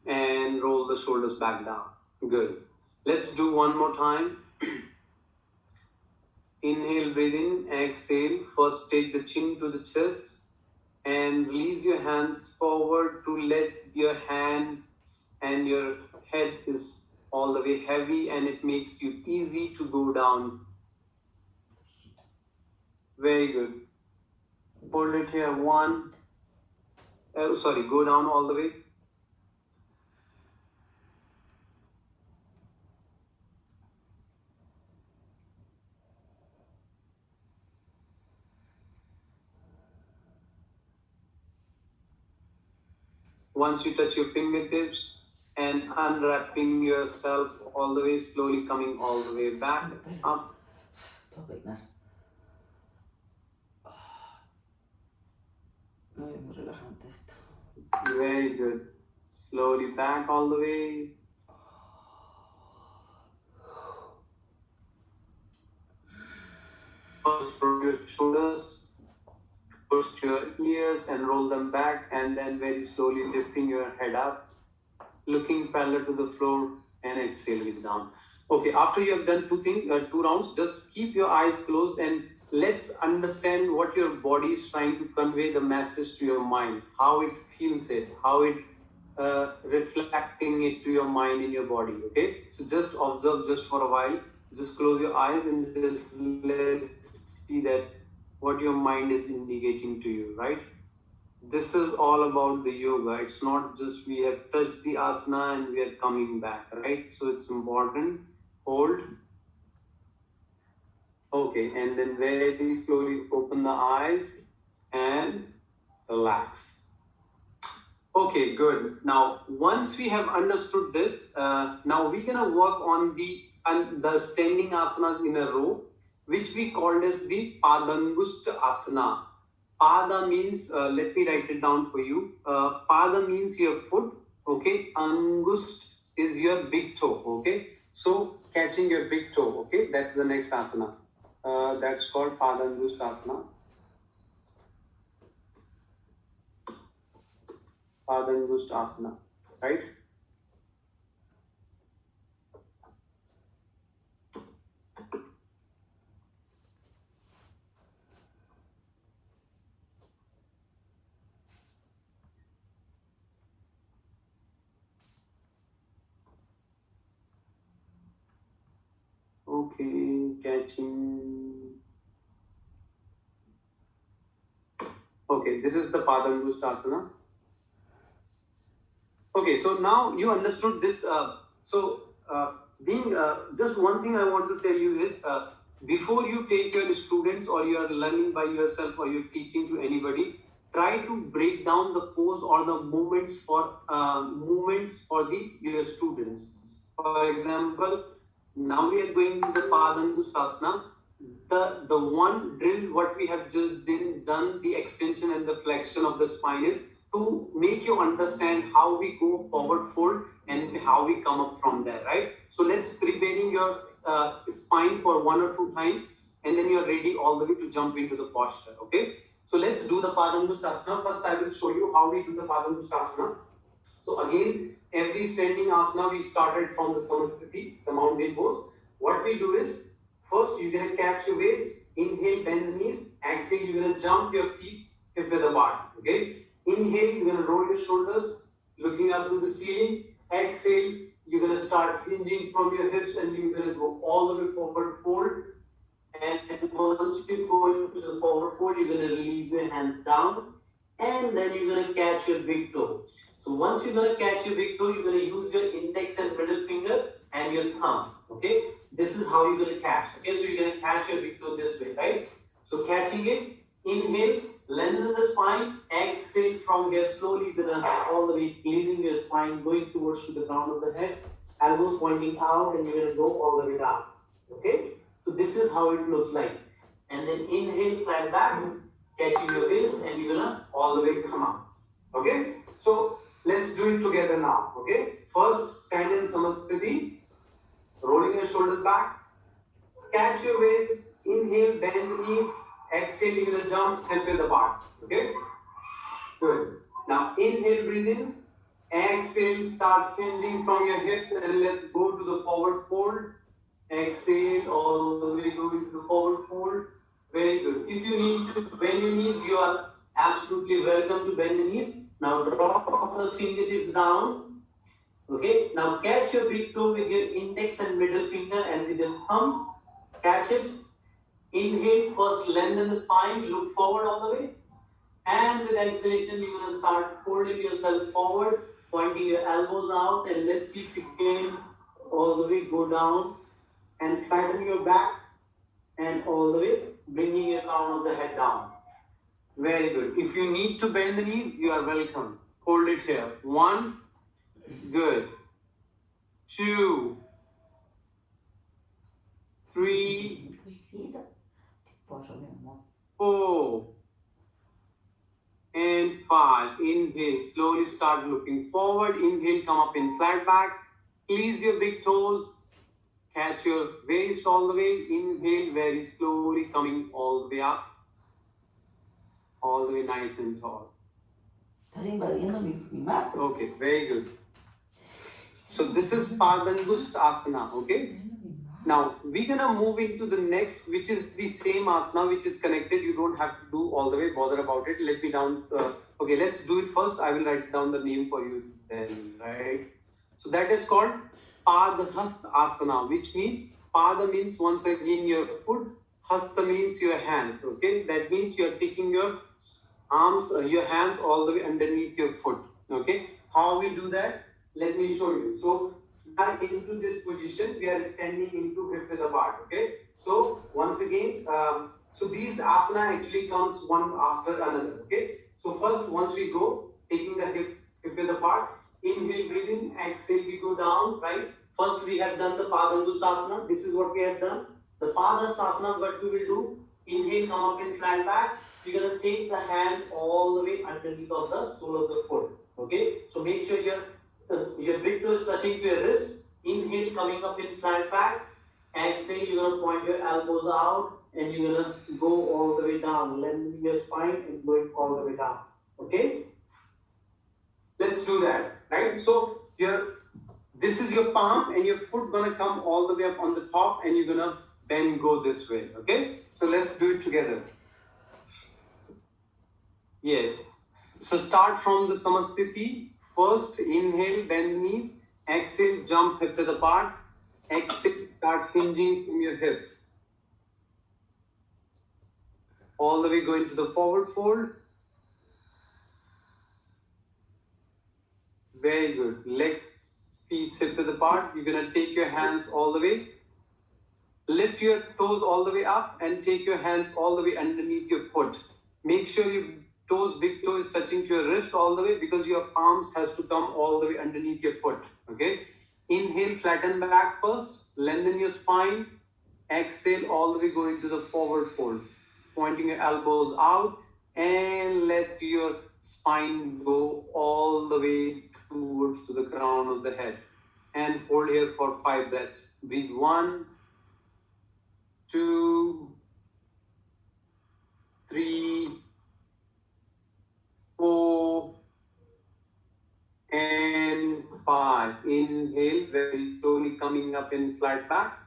S1: and roll the shoulders back down. Good. Let's do one more time. Inhale, breathe in, exhale. First take the chin to the chest and release your hands forward to let your hand and your head is all the way heavy and it makes you easy to go down. Very good. Hold it here. Go down all the way. Once you touch your fingertips and unwrapping yourself all the way, slowly coming all the way back up. Very good. Slowly back all the way. First from your shoulders, push your ears and roll them back, and then very slowly lifting your head up, looking parallel to the floor, and exhaling down. Okay, after you have done two rounds, just keep your eyes closed and let's understand what your body is trying to convey the message to your mind, how it feels it, how it reflecting it to your mind in your body. Okay, so just observe just for a while, just close your eyes and just let's see that what your mind is indicating to you, right? This is all about the yoga. It's not just we have touched the asana and we are coming back, right? So it's important. Hold. Okay, and then very slowly open the eyes and relax. Okay, good. Now, once we have understood this, now we're gonna work on the standing asanas in a row, which we called as the Padangusta asana. Pada means, let me write it down for you. Pada means your foot, okay? Angust is your big toe, okay? So, catching your big toe, okay? That's the next asana. That's called Padangusta asana. Padangusta asana, right? Okay, catching. Okay, this is the Padangusta asana. Okay, so now you understood this. Just one thing I want to tell you is before you take your students or you are learning by yourself or you're teaching to anybody, try to break down the pose or the movements for your students. For example, now we are going to the Padangusta. The one drill what we have just done the extension and the flexion of the spine is to make you understand how we go forward fold and how we come up from there, right? So let's preparing your spine for 1 or 2 times and then you're ready all the way to jump into the posture, okay? So let's do the Padangusta. First I will show you how we do the Padangusta. So again, every standing asana we started from the Samasthiti, the mountain pose. What we do is, first you're gonna catch your waist, inhale, bend the knees, exhale, you're gonna jump your feet hip width apart, okay? Inhale, you're gonna roll your shoulders, looking up to the ceiling. Exhale, you're gonna start hinging from your hips and you're gonna go all the way forward fold. And once you go into the forward fold, you're gonna release your hands down and then you're gonna catch your big toe. So once you're gonna catch your big toe, you're gonna use your index and middle finger and your thumb, okay? This is how you're gonna catch, okay? So you're gonna catch your big toe this way, right? So catching it, inhale, lengthen the spine, exhale from here slowly, you're gonna all the way releasing your spine, going towards to the ground of the head, elbows pointing out, and you're gonna go all the way down, okay? So this is how it looks like. And then inhale, flat back, catching your waist, and you're gonna all the way come up, okay? So Let's do it together now. Okay. First, stand in Samasthiti, rolling your shoulders back. Catch your waist. Inhale, bend the knees. Exhale, you're gonna jump hip width apart. Okay. Good. Now inhale, breathe in. Exhale, start hinging from your hips, and let's go to the forward fold. Exhale, all the way go into the forward fold. Very good. If you need to bend your knees, you are absolutely welcome to bend the knees. Now drop the fingertips down. Okay. Now catch your big toe with your index and middle finger and with your thumb. Catch it. Inhale, first lengthen the spine, look forward all the way. And with exhalation, you're going to start folding yourself forward, pointing your elbows out, and let's see if you can all the way go down and flatten your back and all the way, bringing your crown of the head down. Very good. If you need to bend the knees, you are welcome. Hold it here. 1, good. 2, 3, 4, and 5. Inhale, slowly start looking forward. Inhale, come up in flat back. Please your big toes. Catch your waist all the way. Inhale, very slowly coming all the way up. All the way nice and tall. Okay, very good. So this is Pardangusht Asana, okay? Now, we're gonna move into the next, which is the same asana, which is connected. You don't have to do all the way, bother about it. Let me down. Okay, let's do it first. I will write down the name for you then, right? So that is called Padhast Asana, which means Pada means once again your foot, Hasta means your hands, okay? That means you are taking your arms, your hands all the way underneath your foot, okay? How we do that? Let me show you. So, into this position, we are standing into hip width apart, okay? So, once again, so these asana actually comes one after another, okay? So, first, once we go, taking the hip width apart, inhale, breathe in, exhale, we go down, right? First, we have done the Padangustasana. This is what we have done. The Padastasana, what we will do, inhale, come up in flat back. You're going to take the hand all the way underneath of the sole of the foot, okay? So, make sure your big toe is touching to your wrist. Inhale, coming up in flat back. Exhale, you're going to point your elbows out and you're going to go all the way down, lengthening your spine and going all the way down. Okay? Let's do that, right? So, this is your palm and your foot going to come all the way up on the top and you're going to bend, go this way. Okay? So, let's do it together. Yes. So, start from the Samasthiti. First, inhale, bend knees. Exhale, jump hip width apart. Exhale, start hinging from your hips. All the way go into the forward fold. Very good. Legs, feet hip width apart. You're going to take your hands all the way. Lift your toes all the way up and take your hands all the way underneath your foot. Make sure your big toe is touching to your wrist all the way because your palms has to come all the way underneath your foot. Okay. Inhale, flatten back first. Lengthen your spine. Exhale, all the way go into the forward fold. Pointing your elbows out and let your spine go all the way towards to the crown of the head. And hold here for 5 breaths. Breathe 1, 2, 3, 4, and 5. Inhale, very slowly coming up in flat back.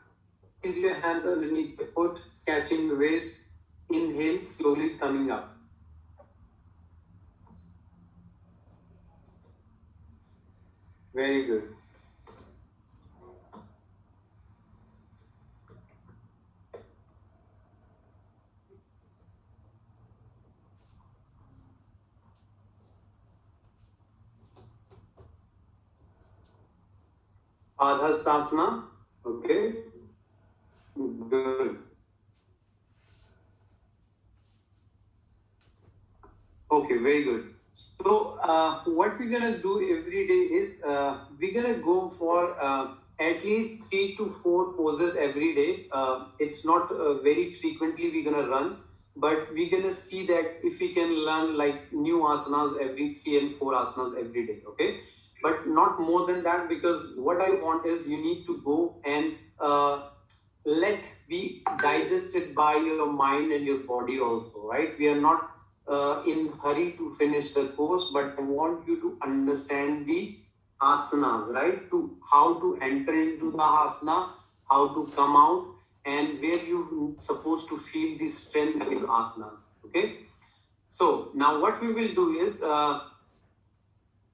S1: Place your hands underneath the foot, catching the waist. Inhale, slowly coming up. Very good. Adhastasana. Okay. Good. Okay, very good. So, what we're gonna do every day is we're gonna go for at least 3 to 4 poses every day. It's not very frequently we're gonna run. but we're gonna see that if we can learn like new asanas every 3 and 4 asanas every day, okay? But not more than that, because what I want is you need to go and let be digested by your mind and your body also, right? We are not in hurry to finish the course, but I want you to understand the asanas, right? To how to enter into the asana, how to come out, and where you supposed to feel the strength in asanas, okay? So now what we will do is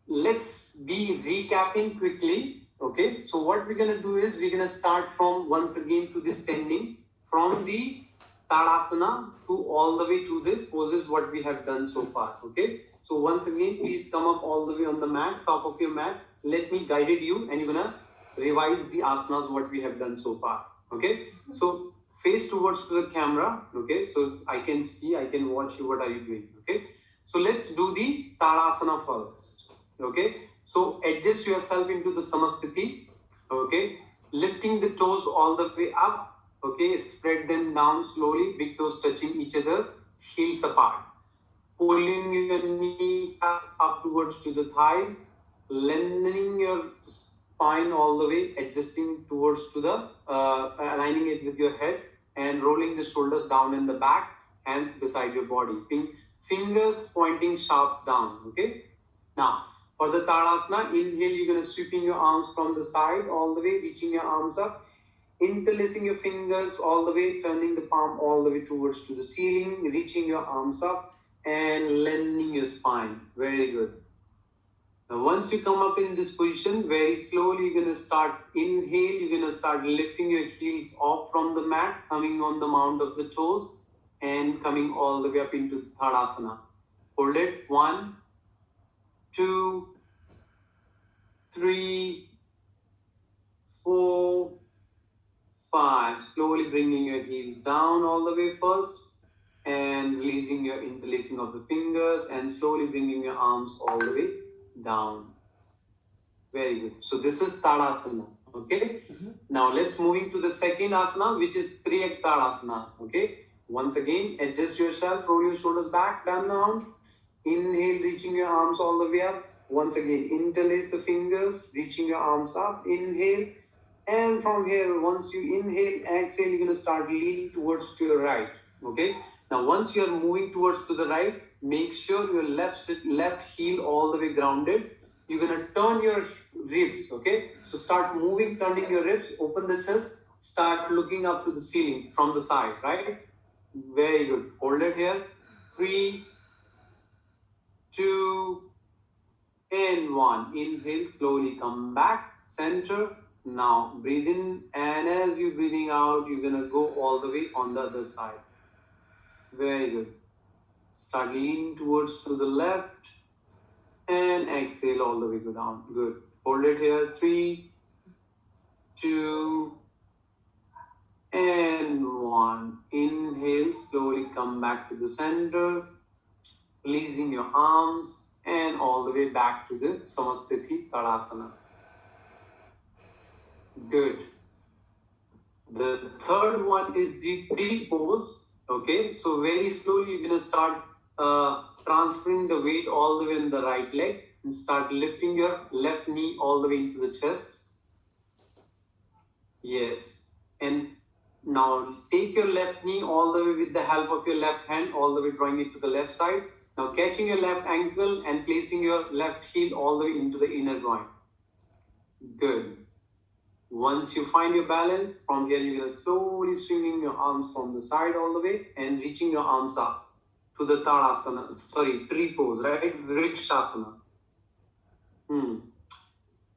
S1: let's be recapping quickly. Okay, so what we're gonna do is we're gonna start from once again to the standing, from the Tadasana to all the way to the poses what we have done so far. Okay, so once again, please come up all the way on the mat, top of your mat. Let me guide you, and you're gonna revise the asanas what we have done so far. Okay, so face towards to the camera. Okay, so I can see, I can watch you. What are you doing? Okay, so let's do the Tadasana first. Okay, so adjust yourself into the samasthiti. Okay, lifting the toes all the way up. Okay, spread them down slowly, big toes touching each other, heels apart. Pulling your knee up towards to the thighs, lengthening your spine all the way, adjusting towards to the aligning it with your head, and rolling the shoulders down in the back, hands beside your body, fingers pointing sharps down. Okay, now for the Tadasana, inhale, you're going to sweeping your arms from the side all the way, reaching your arms up, interlacing your fingers all the way, turning the palm all the way towards to the ceiling, reaching your arms up and lengthening your spine. Very good. Now once you come up in this position, very slowly you're going to start inhale, you're going to start lifting your heels off from the mat, coming on the mount of the toes and coming all the way up into Tadasana. Hold it. 1, 2, 3, 4, 5. Slowly bringing your heels down all the way first and releasing your interlacing of the fingers and slowly bringing your arms all the way down. Very good. So this is Tadasana. Okay. Now let's moving to the second asana, which is Triyak Tadasana. Okay. Once again, adjust yourself, roll your shoulders back, down. Inhale, reaching your arms all the way up. Once again, interlace the fingers, reaching your arms up. Inhale. And from here, once you inhale, exhale, you're going to start leaning towards to your right. Okay. Now, once you are moving towards to the right, make sure your left heel all the way grounded. You're going to turn your ribs. Okay. So start moving, turning your ribs, open the chest, start looking up to the ceiling from the side, right? Very good. Hold it here. 3, 2, and 1. Inhale, slowly come back, center. Now breathe in, and as you're breathing out, you're gonna go all the way on the other side. Very good. Start leaning towards to the left and exhale all the way go down. Good. Hold it here. 3, 2, and 1. Inhale, slowly come back to the center, releasing your arms and all the way back to the Samasthiti Tadasana. Good. The third one is the tree pose. Okay, so very slowly you're gonna start transferring the weight all the way in the right leg and start lifting your left knee all the way into the chest. Yes, and now take your left knee all the way with the help of your left hand, all the way drawing it to the left side. Now catching your left ankle and placing your left heel all the way into the inner groin. Good. Once you find your balance, from here you're going to slowly swinging your arms from the side all the way and reaching your arms up to the tree pose, right? Vrikshasana.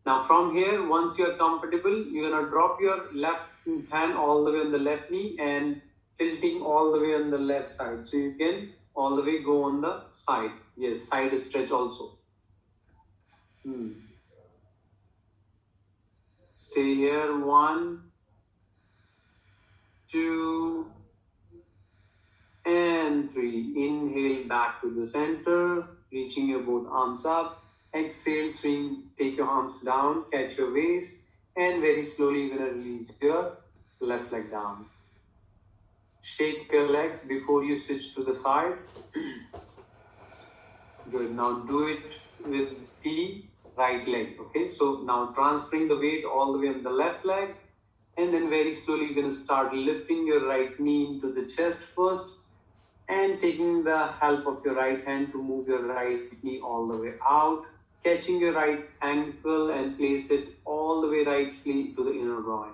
S1: Now from here, once you're comfortable, you're going to drop your left hand all the way on the left knee and tilting all the way on the left side. So you can all the way go on the side. Yes, side stretch also. Stay here. 1, 2, and 3. Inhale back to the center, reaching your both arms up. Exhale, swing, take your arms down, catch your waist, and very slowly you're going to release your left leg down. Shake your legs before you switch to the side. Good. Now do it with the right leg. Okay. So now transferring the weight all the way on the left leg. And then very slowly you're going to start lifting your right knee into the chest first. And taking the help of your right hand to move your right knee all the way out. Catching your right ankle and place it all the way rightly to the inner groin.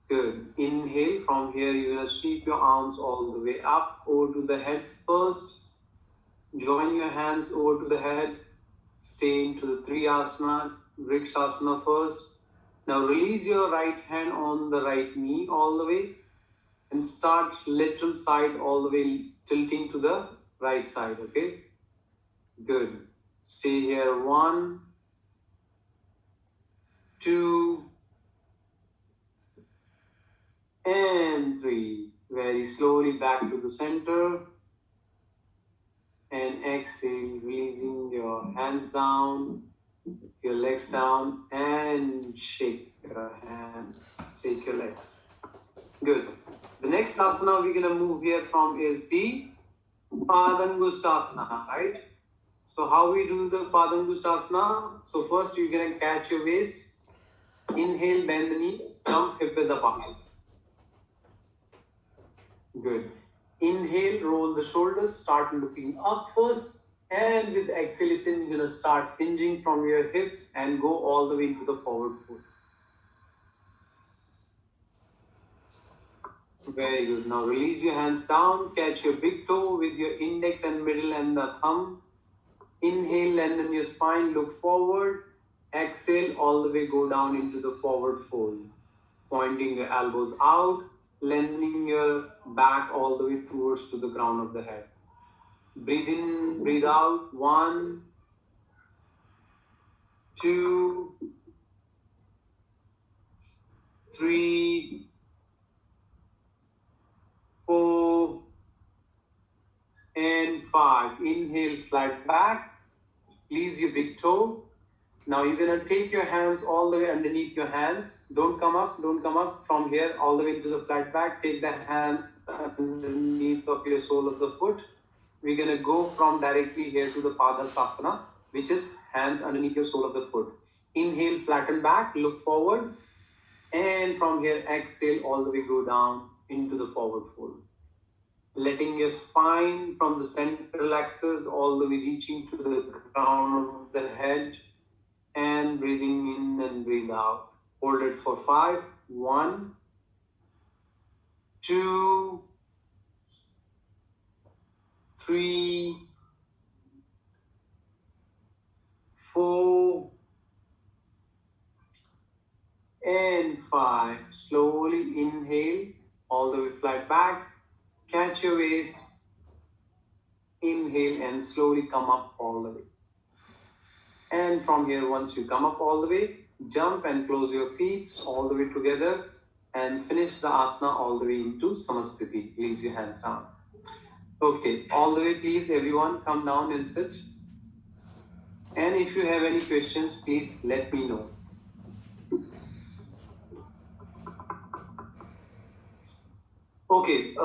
S1: Good. Inhale. From here, you're going to sweep your arms all the way up over to the head first. Join your hands over to the head. Stay into the Triasana, Vrikshasana first. Now release your right hand on the right knee all the way. And start lateral side all the way, tilting to the right side. Okay? Good. Stay here. 1, 2, and 3. Very slowly back to the center. And exhale, releasing your hands down, your legs down, and shake your hands, shake your legs. Good. The next asana we're going to move here from is the Padangusthasana, right? So how we do the Padangusthasana? So first you're going to catch your waist, inhale, bend the knee, jump hip width apart. Good. Inhale, roll the shoulders, start looking up first, and with exhalation, you're going to start hinging from your hips and go all the way into the forward fold. Very good. Now release your hands down, catch your big toe with your index and middle and the thumb. Inhale, lengthen your spine, look forward. Exhale, all the way go down into the forward fold. Pointing your elbows out. Lengthening your back all the way towards to the crown of the head. Breathe in, breathe out. 1, 2, 3, 4, and 5. Inhale, flat back. Release your big toe. Now you're going to take your hands all the way underneath your hands. Don't come up from here all the way to the flat back. Take the hands underneath of your sole of the foot. We're going to go from directly here to the Padasasana, which is hands underneath your sole of the foot. Inhale, flatten back, look forward. And from here, exhale, all the way go down into the forward fold. Letting your spine from the central axis all the way reaching to the crown of the head. And breathing in and breathe out. Hold it for 5. 1, 2, 3, 4, and 5. Slowly inhale, all the way flat back. Catch your waist. Inhale and slowly come up all the way. And from here, once you come up all the way, jump and close your feet all the way together and finish the asana all the way into Samasthiti. Release your hands down. Okay, all the way, please, everyone, come down and sit. And if you have any questions, please let me know. Okay,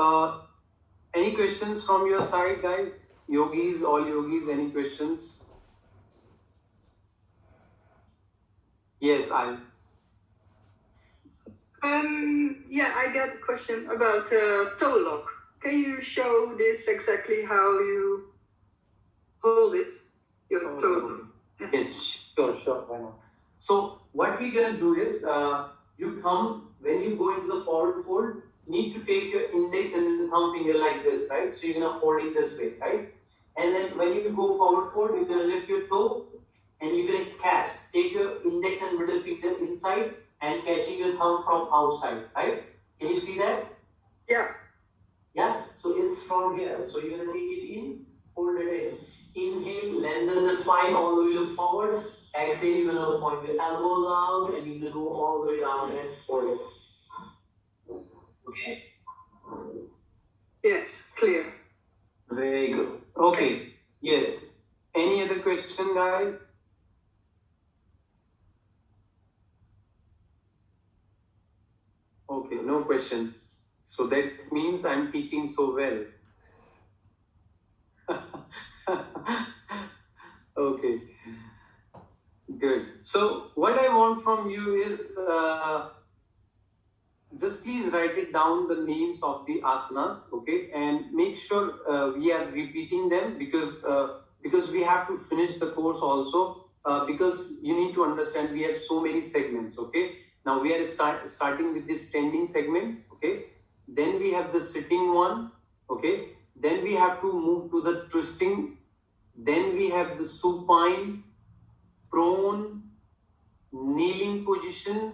S1: any questions from your side, guys? Yogis, all yogis, any questions? Yes,
S2: Yeah, I got a question about toe lock. Can you show this exactly how you hold it, your toe lock?
S1: Yes, sure, why not? So what we're gonna do is, you come, when you go into the forward fold, need to take your index and thumb finger like this, right? So you're gonna hold it this way, right? And then when you go forward fold, you're gonna lift your toe and you're gonna catch. Take your index and middle finger inside and catching your thumb from outside, right? Can you see that?
S2: Yeah.
S1: Yeah, so it's from here. So you're gonna take it in, hold it in. Inhale, lengthen the spine all the way look forward. Exhale, you're gonna point your elbows out and you're gonna go all the way down and hold it. Okay?
S2: Yes, clear.
S1: Very good. Okay, yes. Any other question, guys? Okay, no questions. So that means I'm teaching so well. Okay, good. So what I want from you is just please write it down the names of the asanas, okay, and make sure we are repeating them because we have to finish the course also because you need to understand we have so many segments, okay. Now we are starting with this standing segment, okay. Then we have the sitting one, okay. Then we have to move to the twisting. Then we have the supine, prone, kneeling position,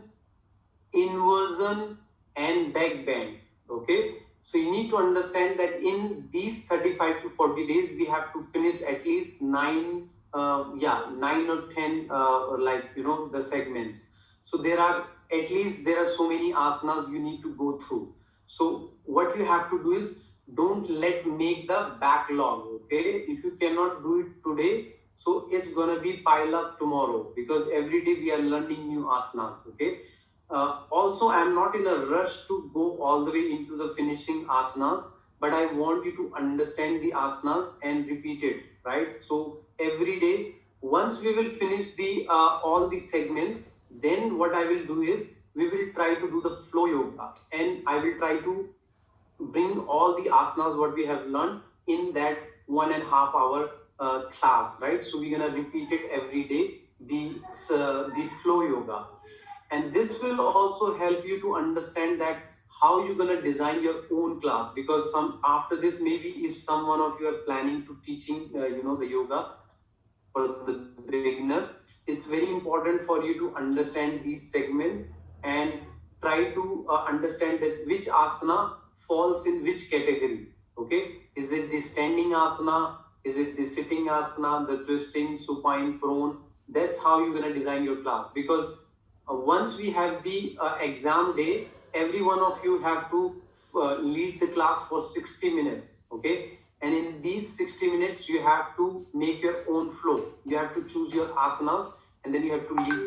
S1: inversion, and back bend. Okay, so you need to understand that in these 35 to 40 days we have to finish at least 9 or 10 the segments. So there are so many asanas you need to go through. So what you have to do is don't make the backlog. Okay, if you cannot do it today, so it's gonna be pile up tomorrow because every day we are learning new asanas. Okay, also, I'm not in a rush to go all the way into the finishing asanas, but I want you to understand the asanas and repeat it, right? So every day, once we will finish the all the segments, then what I will do is we will try to do the flow yoga, and I will try to bring all the asanas what we have learned in that 1.5 hour class, right? So we're gonna repeat it every day, the flow yoga, and this will also help you to understand that how you're gonna design your own class, because some after this maybe if someone of you are planning to teaching the yoga for the beginners, it's very important for you to understand these segments and try to understand that which asana falls in which category. Okay, is it the standing asana, is it the sitting asana, the twisting, supine, prone? That's how you're going to design your class, because once we have the exam day, every one of you have to lead the class for 60 minutes. Okay, and in these 60 minutes you have to make your own flow. You have to choose your asanas and then you have to lead the